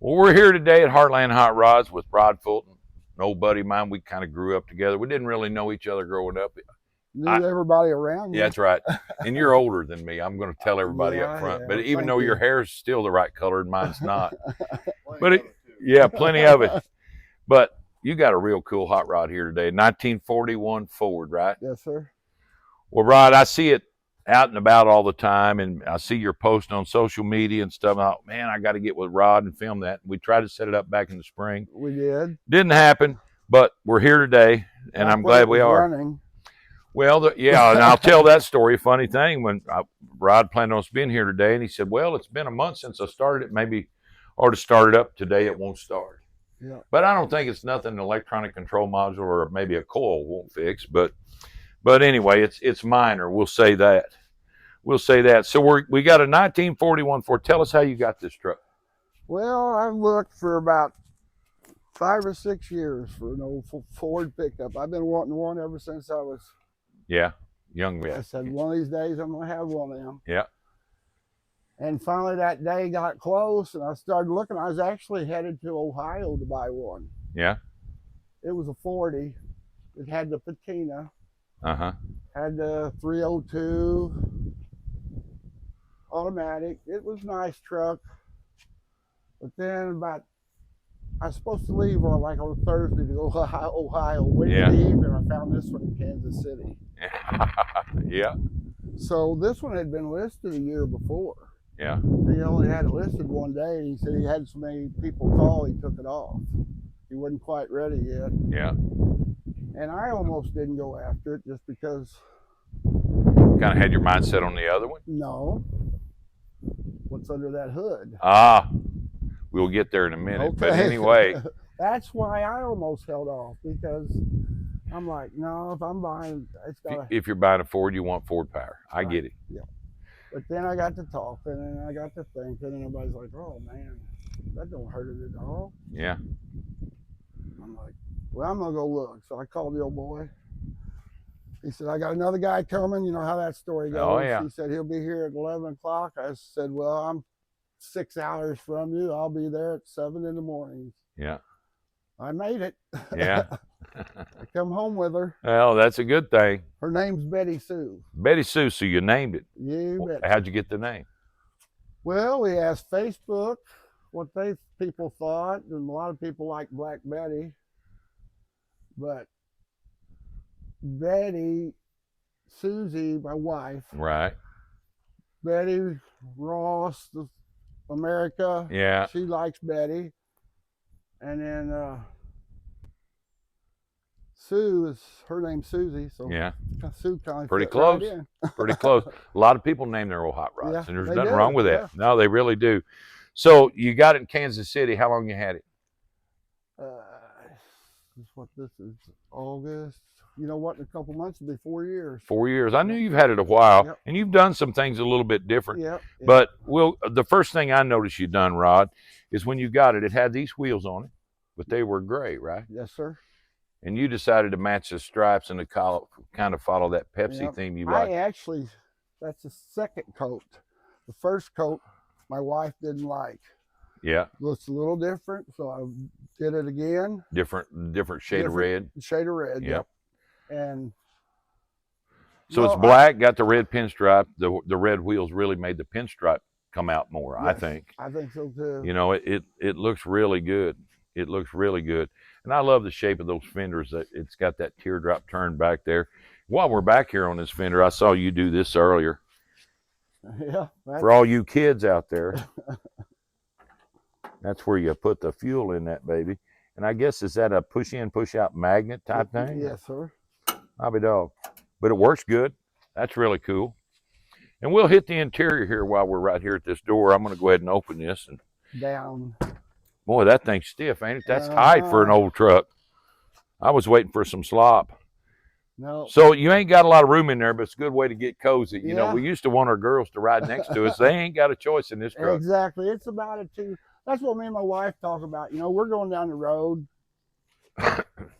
Well, we're here today at Heartland Hot Rods with Rod Fulton, an old buddy of mine. We kind of grew up together. We didn't really know each other growing up. Knew everybody around you. Yeah, that's right. And you're older than me. I'm going to tell everybody up front. Yeah, but even thank though your you. hair's still the right color and mine's not. But yeah, plenty of it. But you got a real cool hot rod here today. 1941 Ford, right? Yes, sir. Well, Rod, I see it out and about all the time, and I see your post on social media and stuff. I thought, man, I got to get with Rod and film that. We tried to set it up back in the spring. We did. Didn't happen, but we're here today, and I'm glad we are. Running. Well, yeah, and I'll tell that story. A funny thing, when Rod planned on us being here today, and he said, well, it's been a month since I started it. Maybe I ought to start it up today. It won't start. Yeah. But I don't think it's nothing an electronic control module or maybe a coil won't fix. But anyway, it's minor. We'll say that. So we got a 1941 Ford. Tell us how you got this truck. Well, I've looked for about 5 or 6 years for an old Ford pickup. I've been wanting one ever since I was young. I said one of these days I'm gonna have one of them. Yeah. And finally that day got close, and I started looking. I was actually headed to Ohio to buy one. Yeah. It was a 40. It had the patina. Had the 302 automatic. It was a nice truck. But then I was supposed to leave on a Thursday to go to Ohio. Wednesday evening, I found this one in Kansas City. Yeah. So this one had been listed a year before. Yeah. He only had it listed one day. He said he had so many people call, he took it off. He wasn't quite ready yet. Yeah. And I almost didn't go after it just because. Kind of had your mindset on the other one? No. What's under that hood? We'll get there in a minute. Okay. But anyway. That's why I almost held off, because I'm like, no, if I'm buying, it's got. If you're buying a Ford, you want Ford power. I get it. Yeah. But then I got to talking, and I got to thinking, and everybody's like, oh man, that don't hurt it at all. Yeah. I'm like, well, I'm gonna go look. So I called the old boy. He said, I got another guy coming. You know how that story goes. Oh, yeah. He said he'll be here at 11 o'clock. I said, well, I'm 6 hours from you. I'll be there at 7 in the morning. Yeah. I made it. Yeah. I come home with her. Well, that's a good thing. Her name's Betty Sue. Betty Sue, so you named it. You bet. How'd you get the name? Well, we asked Facebook what people thought, and a lot of people like Black Betty. But Betty, Susie, my wife. Right. Betty Ross, America. Yeah. She likes Betty. And then Sue her name's Susie, so yeah, Sue kind of pretty close. Right pretty close. A lot of people name their old hot rods, yeah, and there's nothing wrong with that. No, they really do. So you got it in Kansas City. How long you had it? This is August. You know what? In a couple months, it'll be 4 years. 4 years. I knew you've had it a while, yep. And you've done some things a little bit different. Yep. But the first thing I noticed you done, Rod, is when you got it, it had these wheels on it, but they were gray, right? Yes, sir. And you decided to match the stripes and to kind of follow that Pepsi theme you like. That's the second coat. The first coat, my wife didn't like. Yeah. Looks a little different, so I did it again. Different shade of red. Shade of red. Yep. And so it's black, got the red pinstripe. The red wheels really made the pinstripe come out more, yes, I think. I think so too. You know, it looks really good. It looks really good. And I love the shape of those fenders. It's got that teardrop turn back there. While we're back here on this fender, I saw you do this earlier. Yeah. For all you kids out there, that's where you put the fuel in that baby. And I guess, is that a push in, push out magnet type thing? Yes, sir. I'll be dog. But it works good. That's really cool. And we'll hit the interior here while we're right here at this door. I'm going to go ahead and open this. And down. Boy, that thing's stiff, ain't it? That's tight for an old truck. I was waiting for some slop. No. So you ain't got a lot of room in there, but it's a good way to get cozy. You know, we used to want our girls to ride next to us. They ain't got a choice in this truck. Exactly. It's about a two. That's what me and my wife talk about. You know, we're going down the road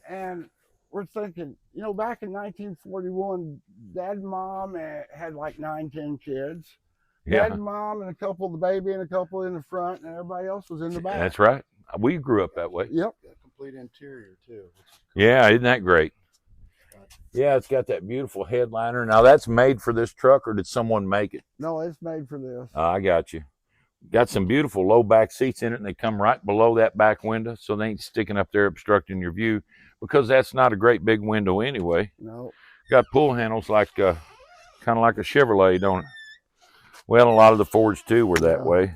and we're thinking, you know, back in 1941, Dad and Mom had like 9, 10 kids. Yeah. Dad and mom and a couple, the baby and a couple in the front, and everybody else was in the back. That's right. We grew up that way. Yep. Got complete interior too. Yeah, isn't that great? Yeah, it's got that beautiful headliner. Now that's made for this truck, or did someone make it? No, it's made for this. I got you. Got some beautiful low back seats in it, and they come right below that back window, so they ain't sticking up there obstructing your view, because that's not a great big window anyway. No. Got pull handles like kind of like a Chevrolet, don't it? Well, a lot of the Fords too were that way.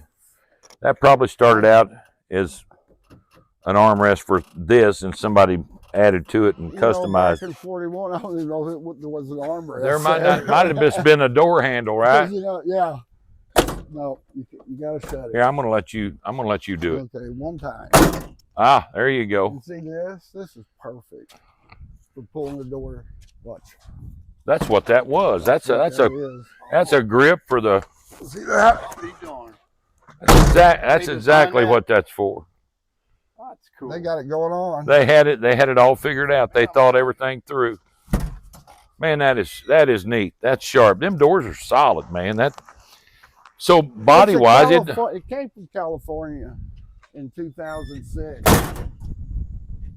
That probably started out as an armrest for this, and somebody added to it and customized. Back in 41, I don't even know if there was an armrest. There might have just been a door handle, right? Yeah. No, you gotta shut it. Here, I'm gonna let you do it. Okay, one time. Ah, there you go. You see this? This is perfect for pulling the door. Watch. That's what that was. That's a grip for the. See that? I'll be darned. That's exactly what that's for. That's cool. They got it going on. They had it all figured out. They thought everything through. Man, that is neat. That's sharp. Them doors are solid, man. So body wise, it came from California in 2006,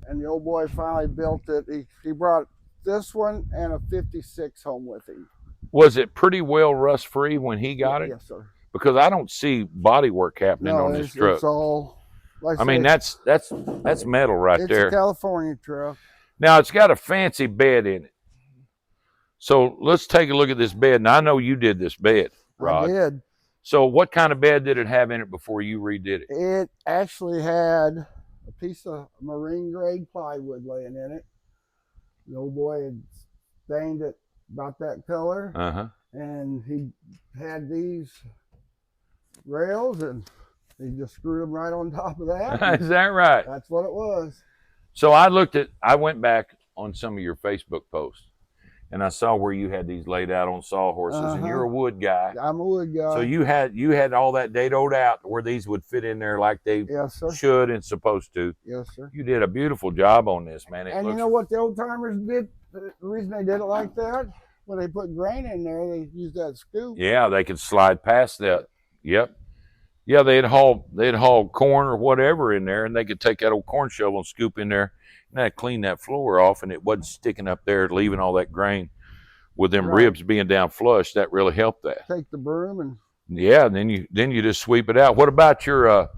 and the old boy finally built it. He brought this one and a 56 home with him. Was it pretty well rust free when he got it? Yes, sir. Because I don't see body work happening on this truck. It's all. Like I mean, that's metal right there. It's a California truck. Now it's got a fancy bed in it. So let's take a look at this bed. Now I know you did this bed, Rod. I did. So what kind of bed did it have in it before you redid it? It actually had a piece of marine grade plywood laying in it. The old boy had stained it about that color. And he had these rails, and he just screwed them right on top of that. Is that right? That's what it was. So I went back on some of your Facebook posts, and I saw where you had these laid out on sawhorses, and you're a wood guy. I'm a wood guy. So you had all that dadoed out where these would fit in there like they should and supposed to. Yes, sir. You did a beautiful job on this, man. You know what the old timers did? The reason they did it like that, when they put grain in there, they used that scoop. Yeah, they could slide past that. Yep. Yeah, they'd haul corn or whatever in there, and they could take that old corn shovel and scoop in there, and that'd clean that floor off, and it wasn't sticking up there, leaving all that grain. With them ribs being down flush, that really helped that. Take the broom and then you just sweep it out. What about your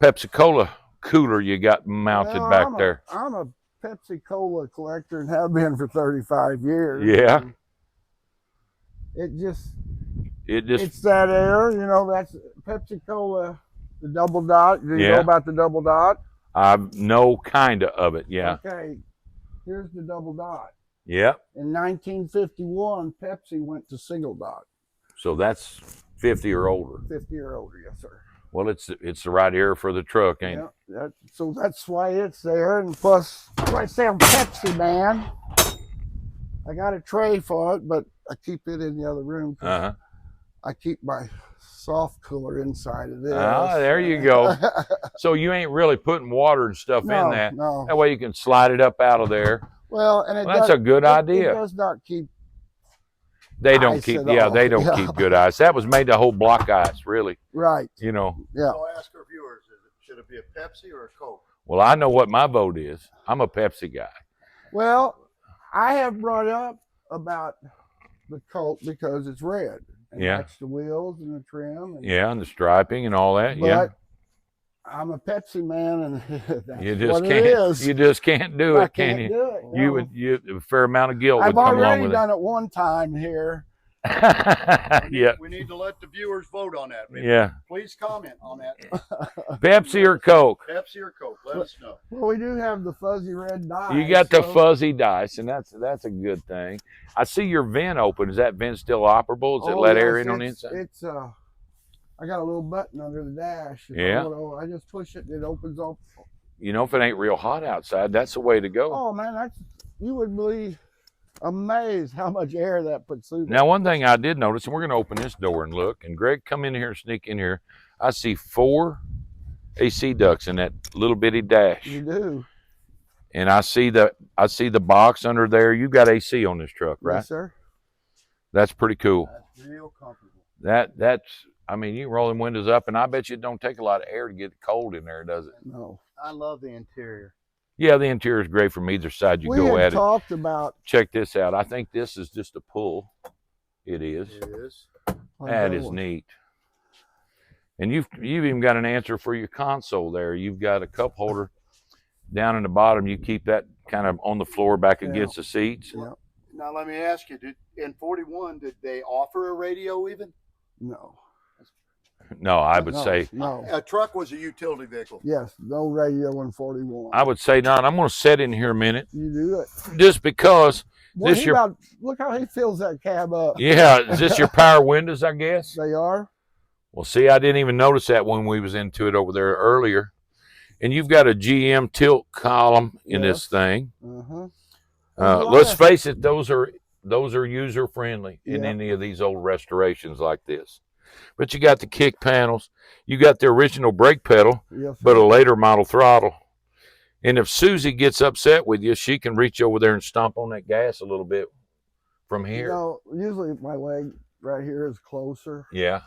Pepsi Cola cooler you got mounted back there? I'm a Pepsi Cola collector and have been for 35 years. Yeah. It's that air, that's Pepsi Cola, the double dot. Do you know about the double dot? I know kind of it, yeah. Okay, here's the double dot. Yep. In 1951, Pepsi went to single dot. So that's 50 or older. 50 or older, yes, sir. Well, it's the right air for the truck, ain't it? So that's why it's there. And plus, I say I'm Pepsi man. I got a tray for it, but I keep it in the other room. I keep my soft cooler inside of this. Ah, there you go. So you ain't really putting water and stuff in that. No. That way you can slide it up out of there. Well, and that's a good idea. It does not keep. They don't keep. Yeah, they don't keep good ice. That was made to hold block ice, really. Right. Yeah. So ask our viewers: should it be a Pepsi or a Coke? Well, I know what my vote is. I'm a Pepsi guy. Well, I have brought up about the Coke because it's red. And that's the wheels and the trim. And the striping and all that. But I'm a Pepsi man, and that's you just what can't. It is. You just can't do it, can you? Do it, you a fair amount of guilt would I've come along with it. already done it one time here. We need to let the viewers vote on that. Please comment on that. Pepsi or Coke? Pepsi or Coke? Let us know. Well, we do have the fuzzy red dice. You got the fuzzy dice, and that's a good thing. I see your vent open. Is that vent still operable? Does it let air in on the inside? It's I got a little button under the dash. I just push it and it opens up. If it ain't real hot outside, that's the way to go. Oh man, you would be amazed how much air that puts through. Now, one thing I did notice, and we're going to open this door and look, and Greg, come in here and sneak in here. I see 4 AC ducts in that little bitty dash. You do. And I see the box under there. You got AC on this truck, right? Yes, sir. That's pretty cool. That's real comfortable. That's, I mean, you can roll them windows up, and I bet you it don't take a lot of air to get it cold in there, does it? No. I love the interior. Yeah, the interior is great from either side you We go had at it. talked about. Check this out. I think this is just a pull. It is. It is. That is neat. And you've even got an answer for your console there. You've got a cup holder down in the bottom. You keep that kind of on the floor back against the seats. Yeah. Now let me ask you: in 41, did they offer a radio even? No. No, I would say no. A truck was a utility vehicle. Yes, no radio in 41. I would say not. I'm going to sit in here a minute. You do it. Just because Boy, look how he fills that cab up. Yeah, is this your power windows, I guess? They are. Well, see, I didn't even notice that when we was into it over there earlier. And you've got a GM tilt column in this thing. Let's face it, those are user friendly in any of these old restorations like this. But you got the kick panels, you got the original brake pedal, but a later model throttle. And if Susie gets upset with you, she can reach over there and stomp on that gas a little bit from here. You know, usually my leg right here is closer. Yeah.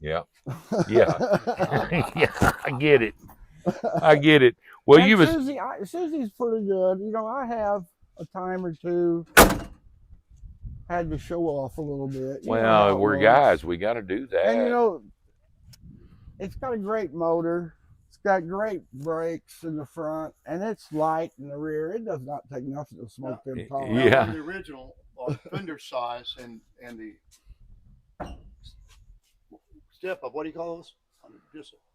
Yeah. I get it. Well, and Susie's pretty good. You know, I have a time or two had to show off a little bit. Well, we're guys. We got to do that. And, you know, it's got a great motor. It's got great brakes in the front, and it's light in the rear. It does not take nothing to smoke them tires. Yeah. The original fender size and the step up. What do you call those?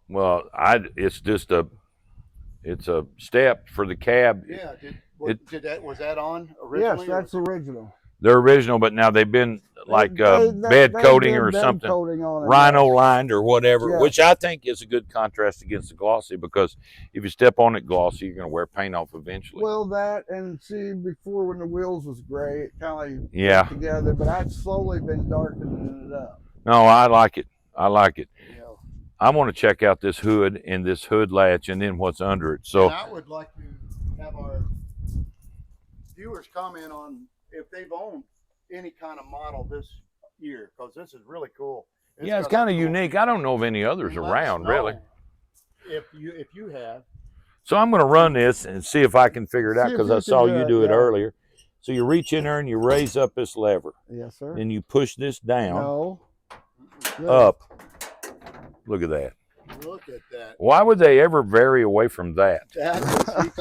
Well, it's a step for the cab. Yeah. Was that on originally? Yes, that's original. They're original, but now they've been like bed coating or something, rhino lined or whatever, which I think is a good contrast against the glossy, because if you step on it glossy, you're going to wear paint off eventually. Well, that, and see, before when the wheels was gray, it kind of went together, but I've slowly been darkening it up. No, I like it. Yeah. I want to check out this hood and this hood latch and then what's under it. So and I would like to have our viewers comment on if they've owned any kind of model this year, because this is really cool. It's kind of unique. I don't know of any others around, really. If you have. So I'm going to run this and see if I can figure it out, because I saw you do it earlier. So you reach in there and you raise up this lever. Yes, sir. And you push this down. No. Up. Look at that. Look at that. Why would they ever vary away from that?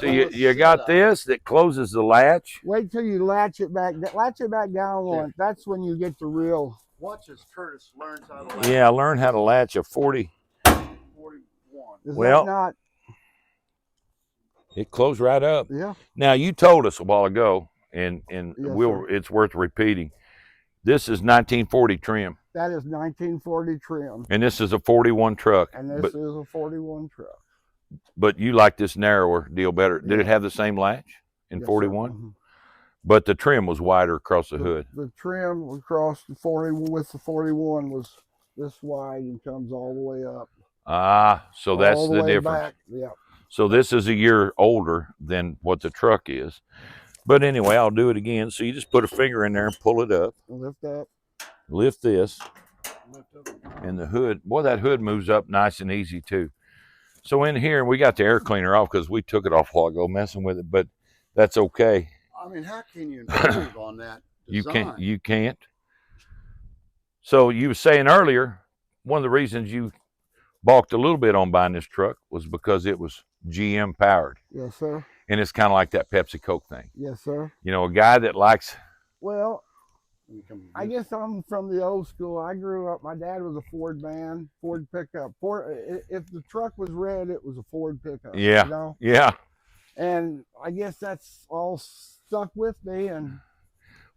So you got this that closes the latch. Wait till you latch it back down on it. That's when you get the real. Watch as Curtis learns how to latch. Yeah, learn how to latch a 41. Well, it closed right up. Yeah. Now you told us a while ago, and it's worth repeating. This is 1940 trim. That is 1940 trim. And this is a 41 truck. And this is a 41 truck. But you like this narrower deal better. Did it have the same latch in 41? Mm-hmm. But the trim was wider across the hood. The trim across the 40 with the 41 was this wide and comes all the way up. So that's the difference. Back. Yeah. So this is a year older than what the truck is. But anyway, I'll do it again. So you just put a finger in there and pull it up. Lift up. Lift this. And the hood, boy, that hood moves up nice and easy too. So in here, we got the air cleaner off because we took it off a while ago messing with it, but that's okay. I mean, how can you improve on that design? You can't. So you were saying earlier, one of the reasons you balked a little bit on buying this truck was because it was GM powered. Yes, sir. And it's kind of like that Pepsi Coke thing. Yes, sir. You know, a guy that likes. Well, I guess I'm from the old school. I grew up, my dad was a Ford man, Ford pickup. If the truck was red, it was a Ford pickup. Yeah. You know? Yeah. And I guess that's all stuck with me. And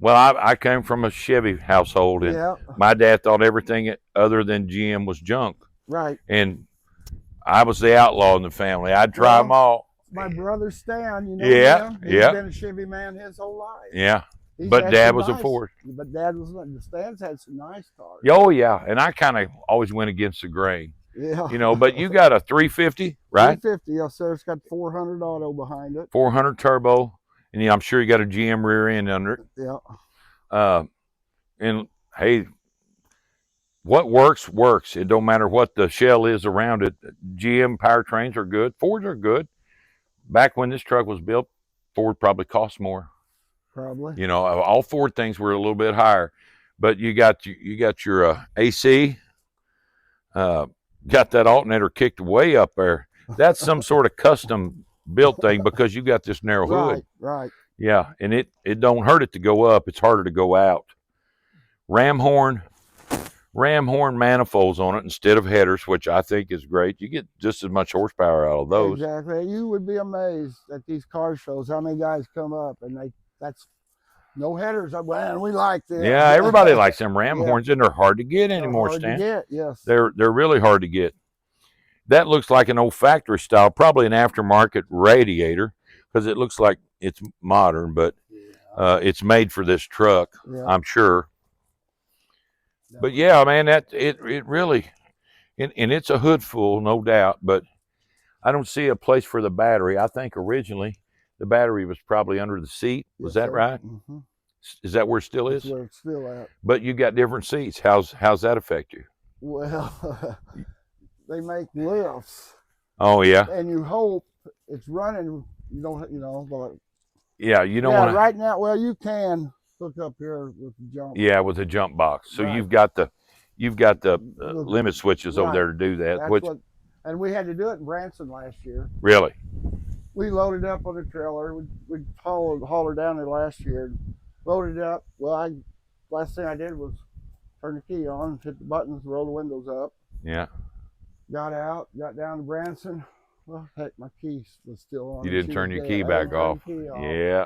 well, I came from a Chevy household, and my dad thought everything other than GM was junk. Right. And I was the outlaw in the family. I'd try them all. My brother Stan, you know him? He's been a Chevy man his whole life. Yeah. But Dad was a Ford. But Dad was, the Stan's had some nice cars. Oh, yeah. And I kind of always went against the grain. Yeah. You know, but you got a 350, right? 350, yes, sir. It's got 400 auto behind it. 400 turbo. And I'm sure you got a GM rear end under it. Yeah. And hey, what works works. It don't matter what the shell is around it. GM powertrains are good. Fords are good. Back when this truck was built, Ford probably cost more. Probably. You know, all Ford things were a little bit higher, but you got your AC, got that alternator kicked way up there. That's some sort of custom built thing because you got this narrow hood. Right. Yeah, and it don't hurt it to go up. It's harder to go out. Ram horn manifolds on it instead of headers, which I think is great. You get just as much horsepower out of those. Exactly. You would be amazed at these car shows how many guys come up and that's no headers. Man, we like this. Yeah, everybody likes them ram horns, and they're hard to get anymore, hard Stan. to get, yes. They're really hard to get. That looks like an old factory style, probably an aftermarket radiator, because it looks like it's modern, but it's made for this truck, I'm sure. But yeah, man, it really, and it's a hood full, no doubt, but I don't see a place for the battery. I think originally the battery was probably under the seat. Was that right? Mm-hmm. Is that where it still is? That's where it's still at. But you got different seats. How's that affect you? Well, they make lifts. Oh yeah. And you hope it's running. You don't, but yeah, you don't want to. Right now, well, you can hook up here with the jump. Yeah, with the jump box. So you've got the limit switches over there to do that. And we had to do it in Branson last year. Really? We loaded up on the trailer. We hauled her down there last year. Loaded up. Well, last thing I did was turn the key on, hit the buttons, roll the windows up. Yeah. Got out, got down to Branson. Well, heck, my key was still on. You didn't turn your key back off. Yeah.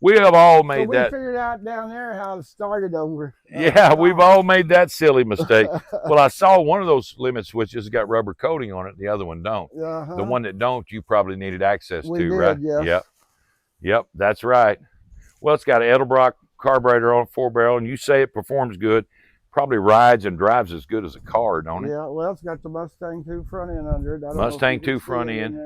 We have all made that. We figured out down there how it started over. Yeah, we've all made that silly mistake. Well, I saw one of those limit switches got rubber coating on it. The other one don't. The one that don't, you probably needed access to, right? Yes. Yep, that's right. Well, it's got an Edelbrock carburetor on 4-barrel, and you say it performs good. Probably rides and drives as good as a car, don't it? Yeah, well, it's got the Mustang 2 front end under it. Mustang 2 front end.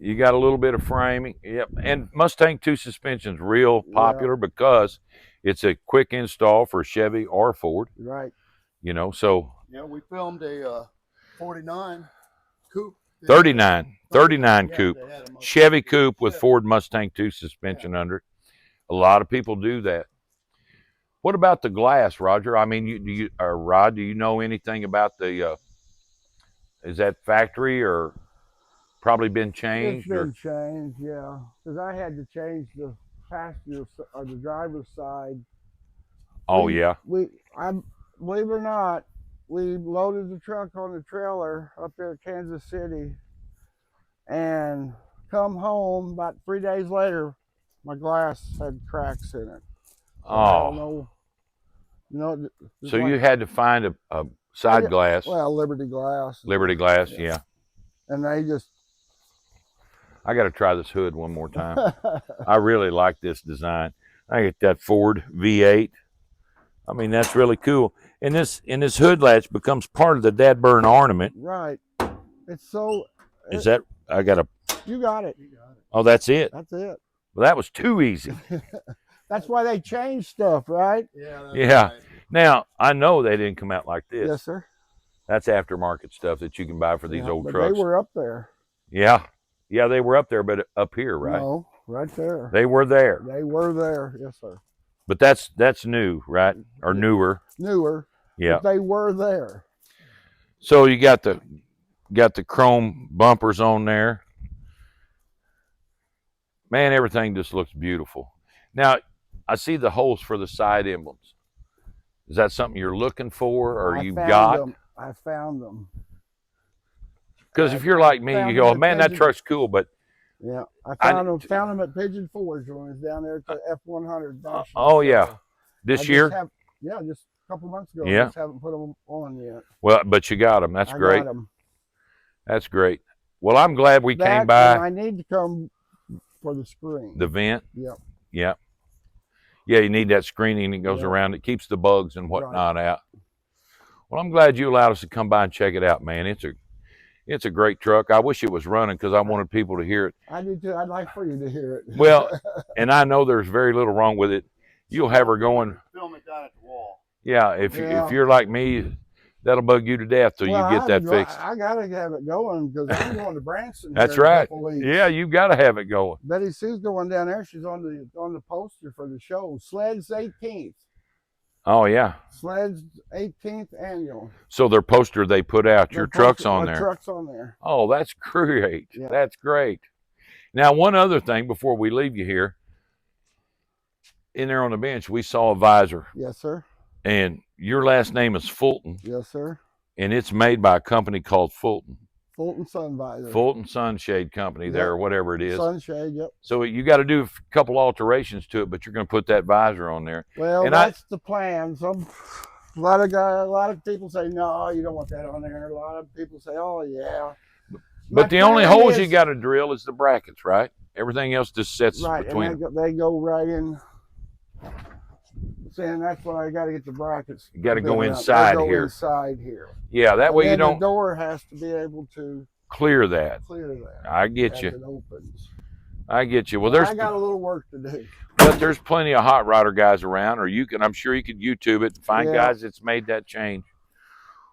You got a little bit of framing. Yep. And Mustang 2 suspension's real popular because it's a quick install for Chevy or Ford. Right. You know, so. Yeah, we filmed a 49 coupe. 39 coupe. Chevy coupe with Ford Mustang 2 suspension under it. A lot of people do that. What about the glass, Roger? I mean, Rod, do you know anything about the, is that factory or probably been changed? It's been changed, yeah. Because I had to change the passenger or the driver's side. Oh, I believe it or not, we loaded the truck on the trailer up there at Kansas City and come home about 3 days later, my glass had cracks in it. Oh. I don't know. So you had to find a side glass. Well, Liberty glass. Liberty glass, yeah. And they just. I got to try this hood one more time. I really like this design. I get that Ford V8. I mean, that's really cool. And this hood latch becomes part of the dad burn ornament. Right. It's so. Is that? I got to. You got it. Oh, that's it. That's it. Well, that was too easy. That's why they changed stuff, right? Yeah. Right. Now, I know they didn't come out like this. Yes, sir. That's aftermarket stuff that you can buy for these old trucks. They were up there. Yeah. Yeah, they were up there, but up here, right? No, right there. They were there. They were there, yes, sir. But that's new, right? Or newer. Newer. Yeah. But they were there. So you got the chrome bumpers on there. Man, everything just looks beautiful. Now, I see the holes for the side emblems. Is that something you're looking for, or you got? I found them. Because if you're like me, you go, man, that truck's cool, but yeah, I found them at Pigeon Forge when I was down there at the F100. Oh yeah, this year? Just a couple months ago. Yeah, I just haven't put them on yet. Well, but you got them. That's great. Got them. That's great. Well, I'm glad we came by. I need to come for the screen. The vent. Yep. Yep. Yeah, you need that screening that goes around. It keeps the bugs and whatnot out. Well, I'm glad you allowed us to come by and check it out, man. It's a great truck. I wish it was running because I wanted people to hear it. I do too. I'd like for you to hear it. Well, and I know there's very little wrong with it. You'll have her going. Film it down at the wall. Yeah, if you're like me, that'll bug you to death till you get that fixed. I gotta have it going because I'm going to Branson. That's here in a right. couple weeks. Yeah, you've got to have it going. Betty Sue's going down there. She's on the poster for the show. Sled's 18th. Oh yeah. Sled's 18th annual. So their poster they put out, your truck's on there. Truck's on there. Oh, that's great. Yeah. That's great. Now, one other thing before we leave you here. In there on the bench, we saw a visor. Yes, sir. And your last name is Fulton. Yes, sir. And it's made by a company called Fulton. Fulton Sun Visor. Fulton Sunshade Company there, or whatever it is. Sunshade, yep. So you got to do a couple alterations to it, but you're going to put that visor on there. Well, and that's the plan. A lot of people say, no, you don't want that on there. A lot of people say, oh, yeah. But the only holes you got to drill is the brackets, right? Everything else just sets between them. They go right in. Saying that's why I got to get the brackets. You got to go inside here. Inside here. Yeah, that way you don't. The door has to be able to clear that. I get you. It opens. I get you. Well, I got a little work to do. But there's plenty of hot rodder guys around, or I'm sure you could YouTube it and find guys that's made that change.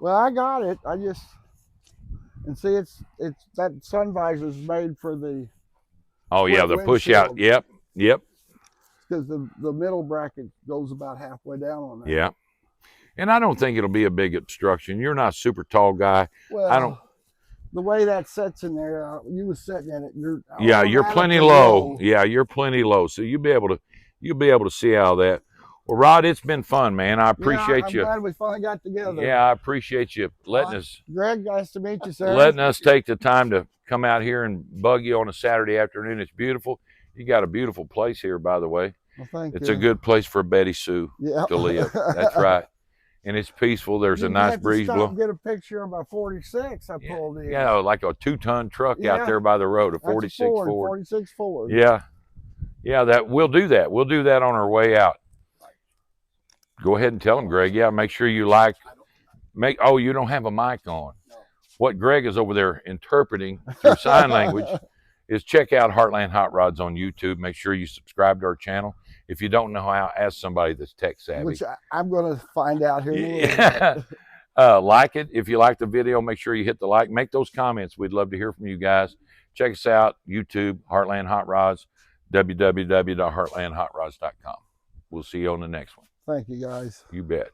Well, I got it. And see, it's that sun visor is made for the. Oh yeah, the push out. Yep. Because the middle bracket goes about halfway down on that. Yeah. And I don't think it'll be a big obstruction. You're not a super tall guy. Well, the way that sets in there, you was sitting in it. You're plenty low. Yeah, you're plenty low. So you'll be able to see all that. Well, Rod, it's been fun, man. I appreciate you. I'm glad we finally got together. Yeah, I appreciate you letting us. Greg, nice to meet you, sir. Letting us take the time to come out here and bug you on a Saturday afternoon. It's beautiful. You got a beautiful place here, by the way. Well, thank you. It's a good place for Betty Sue to live. That's right. And it's peaceful. There's a nice breeze blowing. Get a picture of my 46 I pulled in. Yeah, like a 2-ton truck out there by the road, a 46 Ford. 46 Ford. Yeah. We'll do that. We'll do that on our way out. Go ahead and tell them, Greg. Yeah, make sure you you don't have a mic on. No. What Greg is over there interpreting through sign language is check out Heartland Hot Rods on YouTube. Make sure you subscribe to our channel. If you don't know how, ask somebody that's tech savvy. Which I'm going to find out here in a little bit. Like it. If you like the video, make sure you hit the like. Make those comments. We'd love to hear from you guys. Check us out, YouTube, Heartland Hot Rods, www.heartlandhotrods.com. We'll see you on the next one. Thank you, guys. You bet.